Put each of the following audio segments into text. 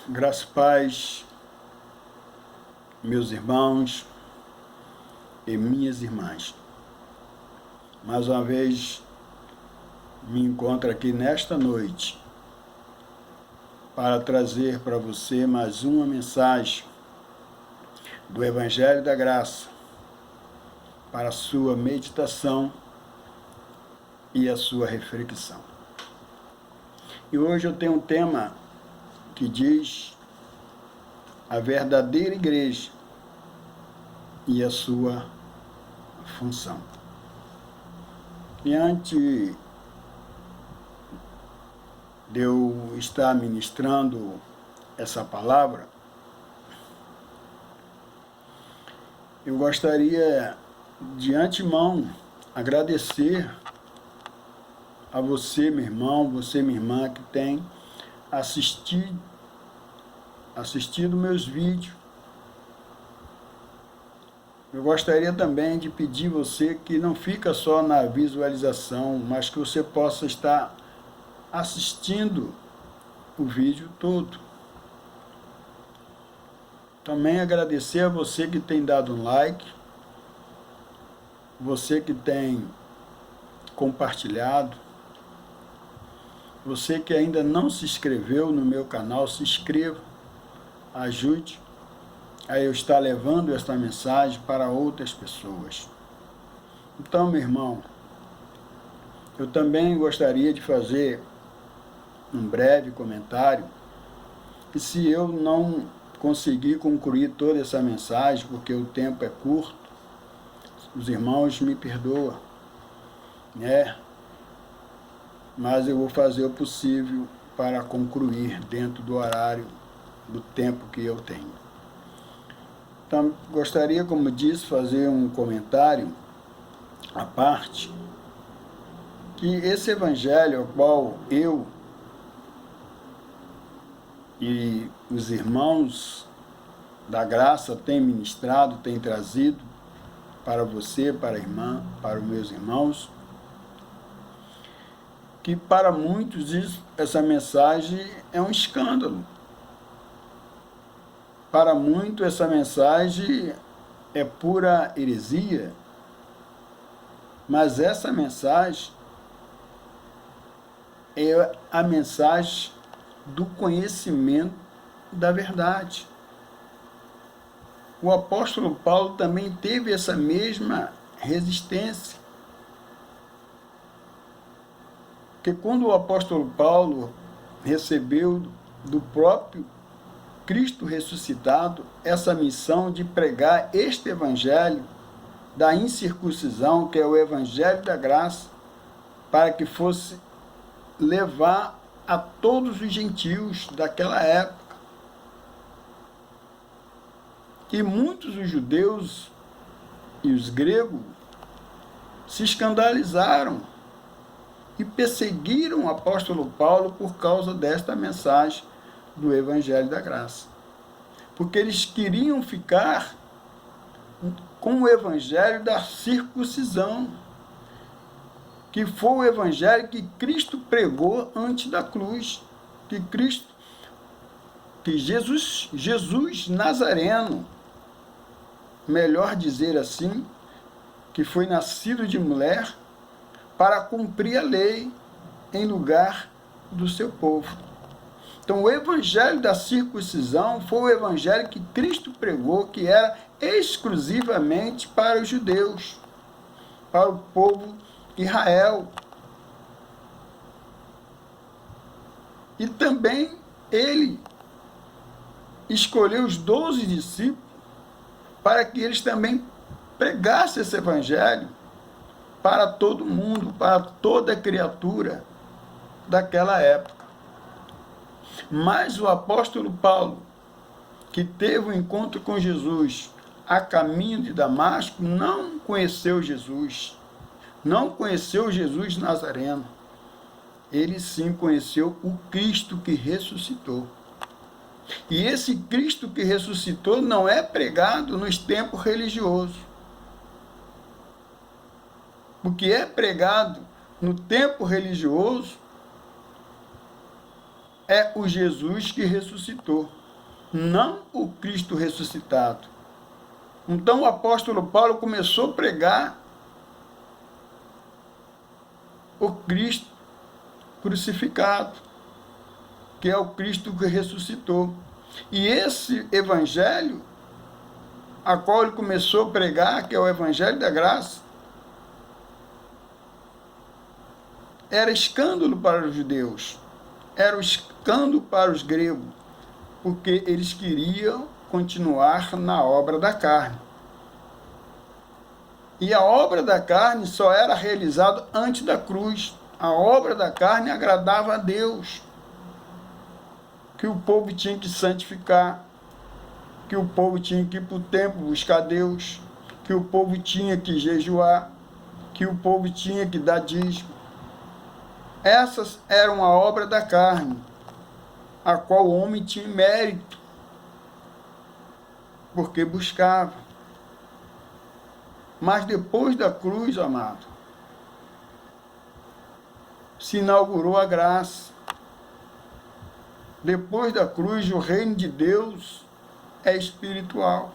Graça e paz, meus irmãos e minhas irmãs. Mais uma vez me encontro aqui nesta noite para trazer para você mais uma mensagem do Evangelho da Graça para a sua meditação e a sua reflexão. E hoje eu tenho um tema que diz a verdadeira igreja e a sua função. Diante de eu estar ministrando essa palavra, eu gostaria de antemão agradecer a você, meu irmão, você, minha irmã, que tem assistido meus vídeos. Eu gostaria também de pedir você que não fica só na visualização, mas que você possa estar assistindo o vídeo todo. Também agradecer a você que tem dado um like, você que tem compartilhado, você que ainda não se inscreveu no meu canal, se inscreva, ajude a eu estar levando esta mensagem para outras pessoas. Então, meu irmão, eu também gostaria de fazer um breve comentário, e se eu não conseguir concluir toda essa mensagem, porque o tempo é curto, os irmãos me perdoam, né? Mas eu vou fazer o possível para concluir dentro do horário, do tempo que eu tenho. Então, gostaria, como disse, fazer um comentário à parte, que esse evangelho ao qual eu e os irmãos da graça têm ministrado, têm trazido para você, para a irmã, para os meus irmãos, que para muitos essa mensagem é um escândalo. Para muitos essa mensagem é pura heresia, mas essa mensagem é a mensagem do conhecimento da verdade. O apóstolo Paulo também teve essa mesma resistência. Porque quando o apóstolo Paulo recebeu do próprio Cristo ressuscitado essa missão de pregar este evangelho da incircuncisão, que é o evangelho da graça, para que fosse levar a todos os gentios daquela época. E muitos os judeus e os gregos se escandalizaram e perseguiram o apóstolo Paulo por causa desta mensagem do Evangelho da Graça. Porque eles queriam ficar com o Evangelho da circuncisão, que foi o Evangelho que Cristo pregou antes da cruz, que Jesus Nazareno, melhor dizer assim, que foi nascido de mulher para cumprir a lei em lugar do seu povo. Então, o evangelho da circuncisão foi o evangelho que Cristo pregou, que era exclusivamente para os judeus, para o povo de Israel. E também ele escolheu os 12 discípulos para que eles também pregassem esse evangelho para todo mundo, para toda criatura daquela época. Mas o apóstolo Paulo, que teve um encontro com Jesus a caminho de Damasco, não conheceu Jesus, não conheceu Jesus Nazareno. Ele sim conheceu o Cristo que ressuscitou. E esse Cristo que ressuscitou não é pregado nos templos religiosos. O que é pregado no templo religioso é o Jesus que ressuscitou, não o Cristo ressuscitado. Então o apóstolo Paulo começou a pregar o Cristo crucificado, que é o Cristo que ressuscitou. E esse evangelho, a qual ele começou a pregar, que é o evangelho da graça, era escândalo para os judeus, era um escândalo para os gregos, porque eles queriam continuar na obra da carne. E a obra da carne só era realizada antes da cruz. A obra da carne agradava a Deus, que o povo tinha que santificar, que o povo tinha que ir para o templo buscar Deus, que o povo tinha que jejuar, que o povo tinha que dar dízimo. Essas eram a obra da carne, a qual o homem tinha mérito, porque buscava. Mas depois da cruz, amado, se inaugurou a graça. Depois da cruz, o reino de Deus é espiritual.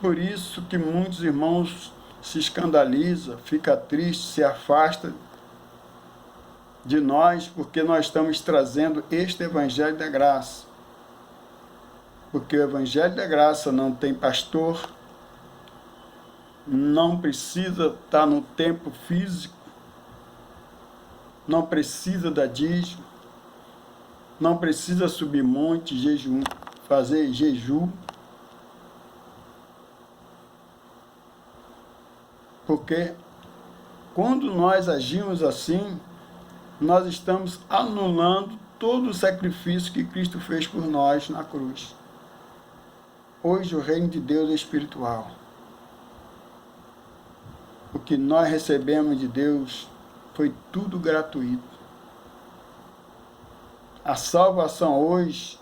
Por isso que muitos irmãos se escandalizam, ficam tristes, se afastam de nós, porque nós estamos trazendo este evangelho da graça. Porque o evangelho da graça não tem pastor, não precisa estar no templo físico, não precisa dar dízimo, não precisa subir monte, fazer jejum, porque quando nós agimos assim, nós estamos anulando todo o sacrifício que Cristo fez por nós na cruz. Hoje o reino de Deus é espiritual. O que nós recebemos de Deus foi tudo gratuito. A salvação hoje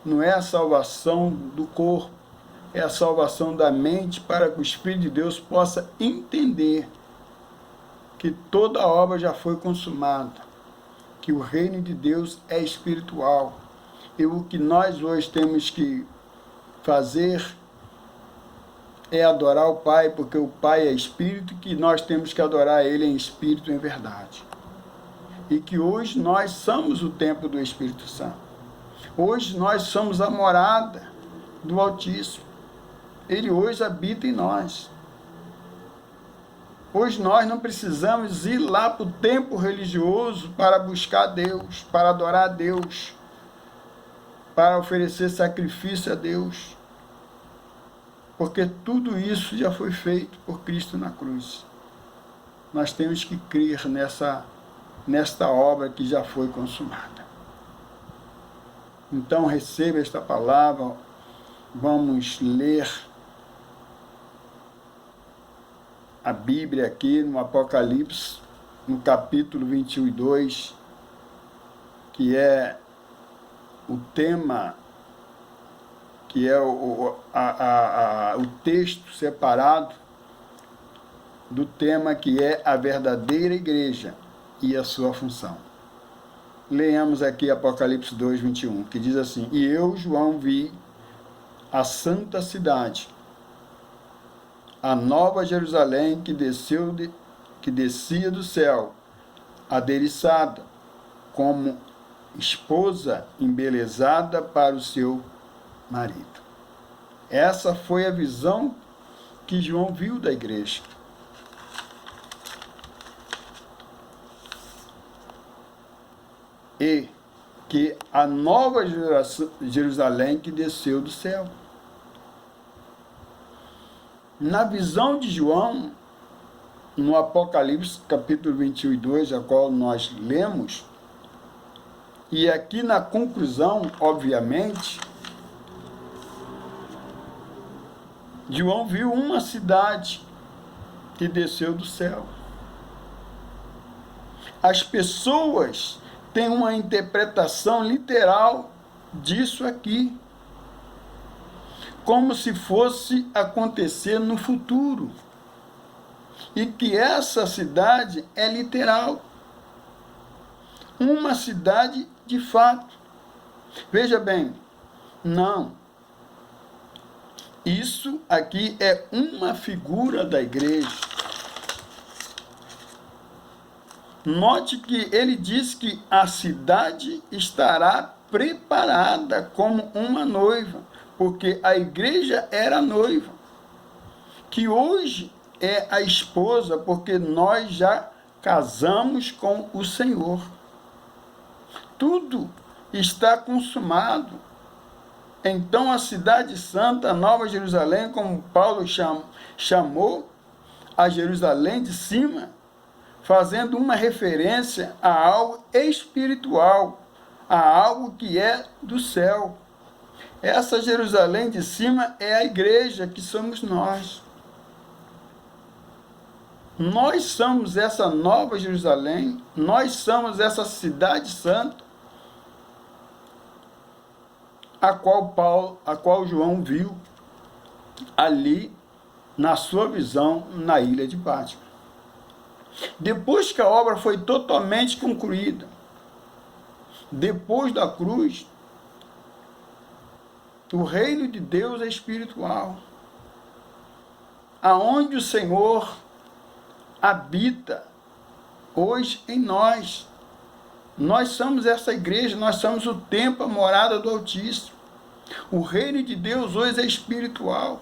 não é a salvação do corpo, é a salvação da mente, para que o Espírito de Deus possa entender que toda a obra já foi consumada, que o reino de Deus é espiritual. E o que nós hoje temos que fazer é adorar o Pai, porque o Pai é Espírito, que nós temos que adorar Ele em Espírito e em verdade. E que hoje nós somos o templo do Espírito Santo. Hoje nós somos a morada do Altíssimo. Ele hoje habita em nós. Hoje nós não precisamos ir lá para o templo religioso para buscar Deus, para adorar a Deus, para oferecer sacrifício a Deus, porque tudo isso já foi feito por Cristo na cruz. Nós temos que crer nesta obra que já foi consumada. Então receba esta palavra, vamos ler a Bíblia aqui no Apocalipse, no capítulo 21 e 2, que é o tema, que é o texto separado do tema que é a verdadeira igreja e a sua função. Leamos aqui Apocalipse 2, 21, que diz assim: E eu, João, vi a santa cidade, a nova Jerusalém, que descia do céu, adereçada, como esposa embelezada para o seu marido. Essa foi a visão que João viu da igreja. E que a nova Jerusalém que desceu do céu. Na visão de João, no Apocalipse, capítulo 21 e 2, a qual nós lemos, e aqui na conclusão, obviamente, João viu uma cidade que desceu do céu. As pessoas têm uma interpretação literal disso aqui, como se fosse acontecer no futuro, e que essa cidade é literal. uma cidade de fato. Veja bem, não. Isso aqui é uma figura da igreja. Note que ele diz que a cidade estará preparada como uma noiva, porque a igreja era a noiva, que hoje é a esposa, porque nós já casamos com o Senhor. Tudo está consumado. Então a cidade santa, a Nova Jerusalém, como Paulo chamou a Jerusalém de cima, fazendo uma referência a algo espiritual, a algo que é do céu. Essa Jerusalém de cima é a igreja, que somos nós. Nós somos essa Nova Jerusalém, nós somos essa cidade santa, a qual João viu ali na sua visão na ilha de Patmos. Depois que a obra foi totalmente concluída, depois da cruz, o reino de Deus é espiritual, aonde o Senhor habita hoje em nós. Nós somos essa igreja, nós somos o templo, a morada do Altíssimo. O reino de Deus hoje é espiritual,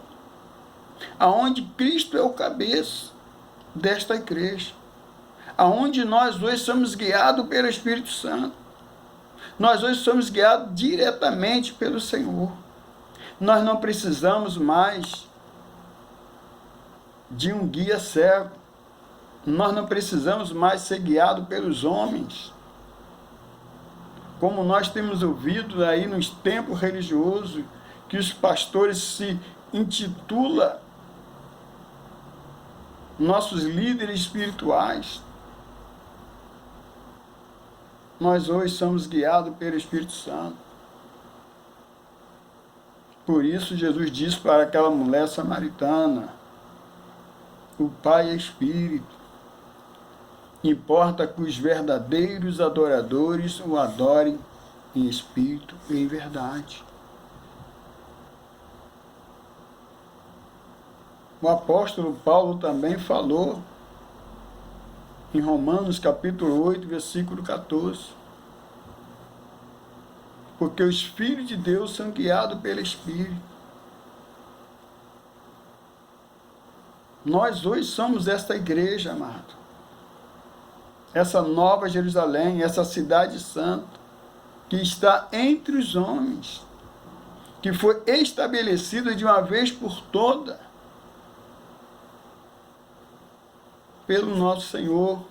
aonde Cristo é o cabeça desta igreja, aonde nós hoje somos guiados pelo Espírito Santo. Nós hoje somos guiados diretamente pelo Senhor. Nós não precisamos mais de um guia cego. Nós não precisamos mais ser guiados pelos homens, como nós temos ouvido aí nos templos religiosos, que os pastores se intitulam nossos líderes espirituais. Nós hoje somos guiados pelo Espírito Santo. Por isso Jesus disse para aquela mulher samaritana: o Pai é Espírito. Importa que os verdadeiros adoradores o adorem em espírito e em verdade. O apóstolo Paulo também falou em Romanos capítulo 8, versículo 14. Porque os filhos de Deus são guiados pelo Espírito. Nós hoje somos esta igreja, amado. Essa Nova Jerusalém, essa cidade santa, que está entre os homens, que foi estabelecida de uma vez por toda pelo nosso Senhor.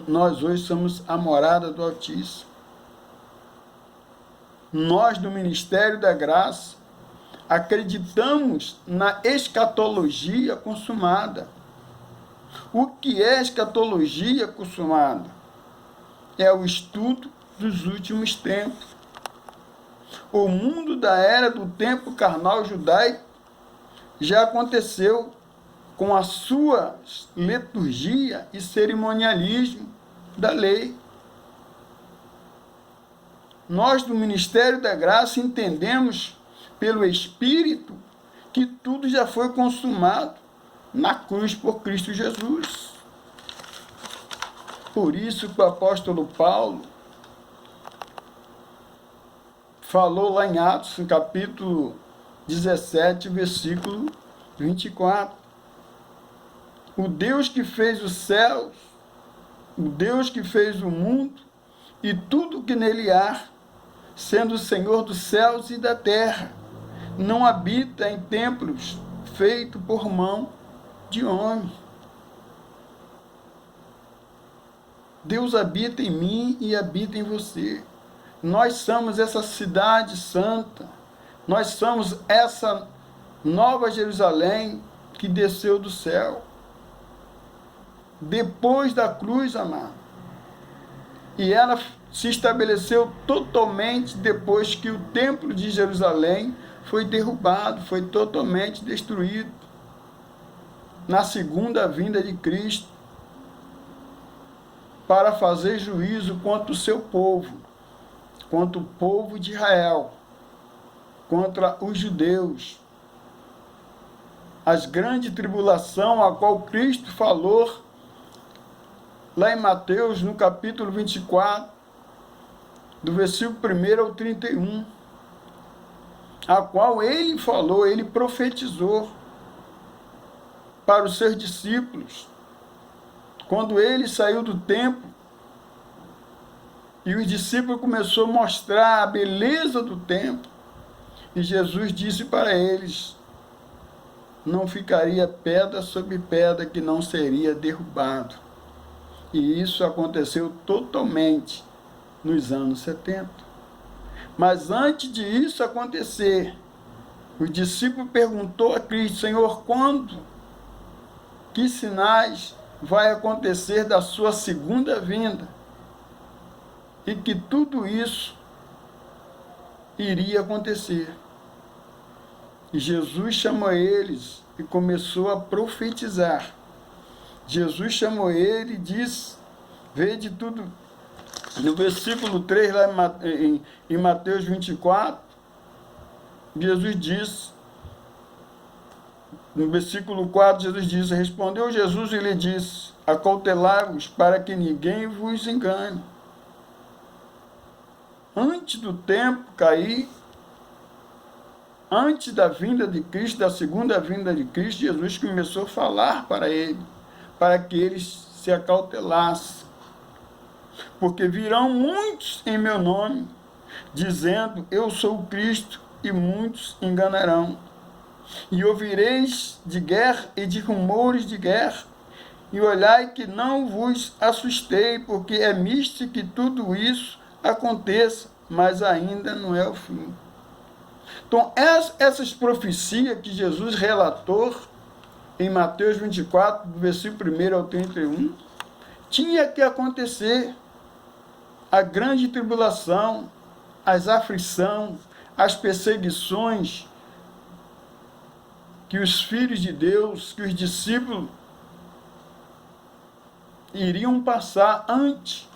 Nós hoje somos a morada do Altíssimo. Nós do Ministério da Graça acreditamos na escatologia consumada. O que é escatologia consumada? É o estudo dos últimos tempos. O mundo da era do tempo carnal judaico já aconteceu com a sua liturgia e cerimonialismo da lei. Nós do Ministério da Graça entendemos pelo Espírito que tudo já foi consumado na cruz por Cristo Jesus. Por isso que o apóstolo Paulo falou lá em Atos, no capítulo 17, versículo 24. O Deus que fez os céus, o Deus que fez o mundo e tudo que nele há, sendo o Senhor dos céus e da terra, não habita em templos feitos por mão de homem. Deus habita em mim e habita em você. Nós somos essa cidade santa. Nós somos essa Nova Jerusalém que desceu do céu. Depois da cruz, amado. E ela se estabeleceu totalmente depois que o templo de Jerusalém foi derrubado, foi totalmente destruído. Na segunda vinda de Cristo, para fazer juízo contra o seu povo, contra o povo de Israel, contra os judeus. As grande tribulação a qual Cristo falou lá em Mateus, no capítulo 24, do versículo 1 ao 31, a qual ele falou, ele profetizou para os seus discípulos, quando ele saiu do templo, e os discípulos começaram a mostrar a beleza do templo, e Jesus disse para eles, não ficaria pedra sobre pedra que não seria derrubado. E isso aconteceu totalmente nos anos 70. Mas antes de isso acontecer, o discípulo perguntou a Cristo, Senhor, quando? Que sinais vai acontecer da sua segunda vinda? E que tudo isso iria acontecer. E Jesus chamou eles e começou a profetizar. Jesus chamou ele e disse, vede tudo, no versículo 3, lá em Mateus 24, Jesus disse, no versículo 4, Jesus disse, respondeu Jesus e lhe disse, acautelai-vos para que ninguém vos engane. Antes do tempo cair, antes da vinda de Cristo, da segunda vinda de Cristo, Jesus começou a falar para ele, para que eles se acautelassem. Porque virão muitos em meu nome, dizendo, eu sou o Cristo, e muitos enganarão. E ouvireis de guerra e de rumores de guerra, e olhai que não vos assustei, porque é misto que tudo isso aconteça, mas ainda não é o fim. Então, essas profecias que Jesus relatou em Mateus 24, do versículo 1 ao 31, tinha que acontecer. A grande tribulação, as aflições, as perseguições que os filhos de Deus, que os discípulos iriam passar antes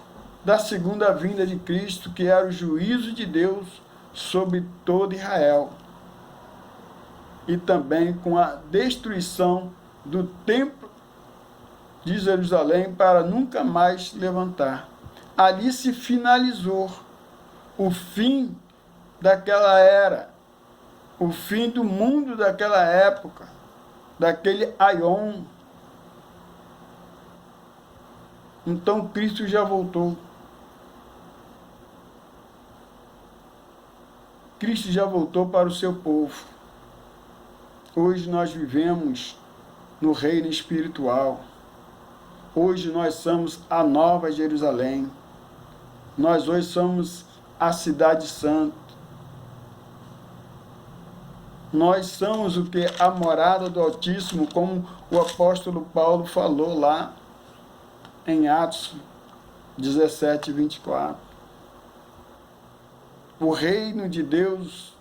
da segunda vinda de Cristo, que era o juízo de Deus sobre todo Israel. E também com a destruição do templo de Jerusalém para nunca mais levantar. Ali se finalizou o fim daquela era, o fim do mundo daquela época, daquele aion. Então Cristo já voltou. Cristo já voltou para o seu povo. Hoje nós vivemos no reino espiritual. Hoje nós somos a Nova Jerusalém. Nós hoje somos a Cidade Santa. Nós somos o que? A morada do Altíssimo, como o apóstolo Paulo falou lá em Atos 17, 24. O reino de Deus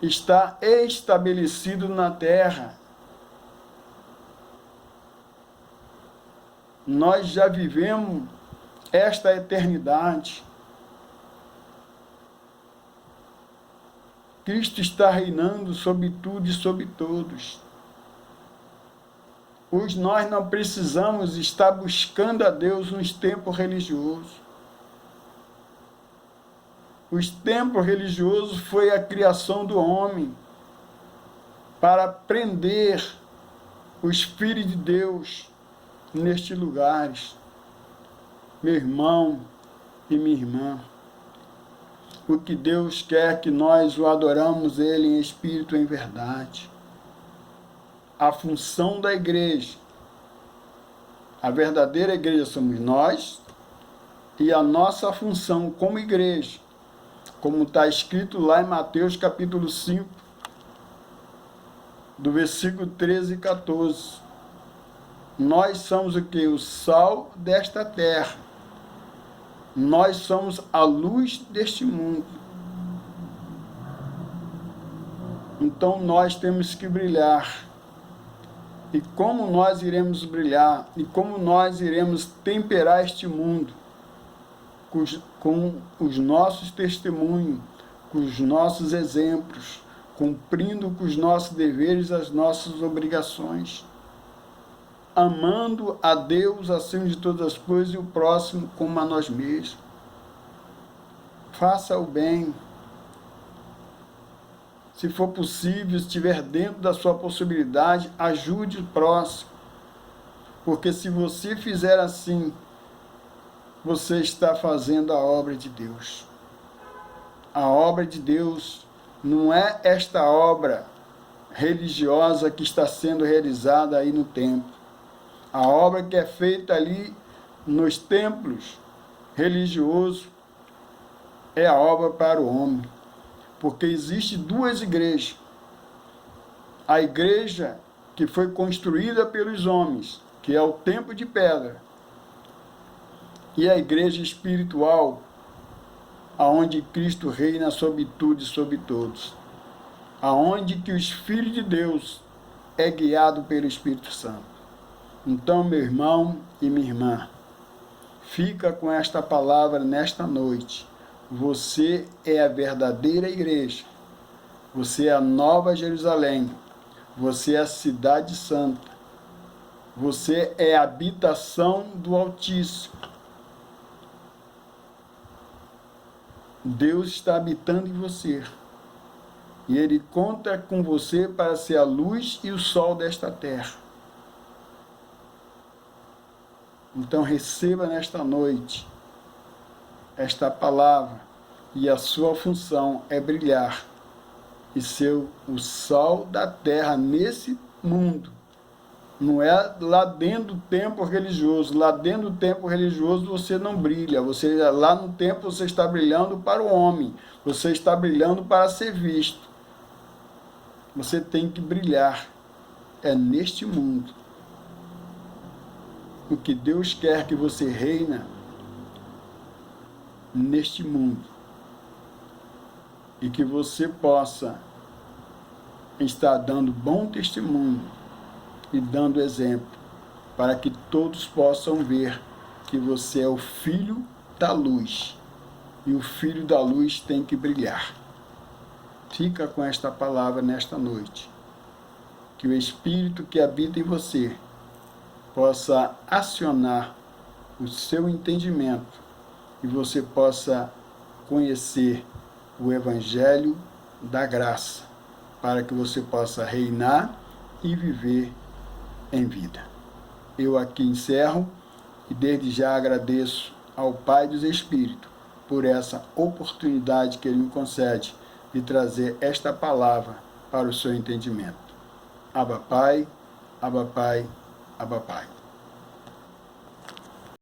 está estabelecido na terra. Nós já vivemos esta eternidade. Cristo está reinando sobre tudo e sobre todos. Hoje nós não precisamos estar buscando a Deus nos templos religiosos. Os templos religiosos foi a criação do homem para prender os filhos de Deus nestes lugares. Meu irmão e minha irmã, o que Deus quer que nós o adoramos Ele em espírito e em verdade. A função da igreja, a verdadeira igreja somos nós, e a nossa função como igreja, como está escrito lá em Mateus capítulo 5, do versículo 13 e 14. Nós somos o que? O sal desta terra. Nós somos a luz deste mundo. Então nós temos que brilhar. E como nós iremos brilhar, e como nós iremos temperar este mundo com os nossos testemunhos, com os nossos exemplos, cumprindo com os nossos deveres, as nossas obrigações, amando a Deus acima de todas as coisas e o próximo como a nós mesmos. Faça o bem. Se for possível, se estiver dentro da sua possibilidade, ajude o próximo. Porque se você fizer assim, você está fazendo a obra de Deus. A obra de Deus não é esta obra religiosa que está sendo realizada aí no templo. A obra que é feita ali nos templos religiosos é a obra para o homem. Porque existe duas igrejas. A igreja que foi construída pelos homens, que é o templo de pedra, e a igreja espiritual, aonde Cristo reina sobre tudo e sobre todos, aonde que os filhos de Deus é guiado pelo Espírito Santo. Então, meu irmão e minha irmã, fica com esta palavra nesta noite. Você é a verdadeira igreja. Você é a Nova Jerusalém. Você é a cidade santa. Você é a habitação do Altíssimo. Deus está habitando em você. E Ele conta com você para ser a luz e o sol desta terra. Então receba nesta noite esta palavra, e a sua função é brilhar e ser o sal da terra nesse mundo. Não é lá dentro do templo religioso. Lá dentro do templo religioso você não brilha. Lá no templo você está brilhando para o homem. Você está brilhando para ser visto. Você tem que brilhar. É neste mundo. O que Deus quer que você reina neste mundo, e que você possa estar dando bom testemunho e dando exemplo, para que todos possam ver que você é o filho da luz, e o filho da luz tem que brilhar. Fica com esta palavra nesta noite, que o Espírito que habita em você possa acionar o seu entendimento, e você possa conhecer o Evangelho da graça, para que você possa reinar e viver em vida. Eu aqui encerro e desde já agradeço ao Pai dos Espíritos por essa oportunidade que Ele me concede de trazer esta palavra para o seu entendimento. Abba Pai, Abba Pai, Abba Pai.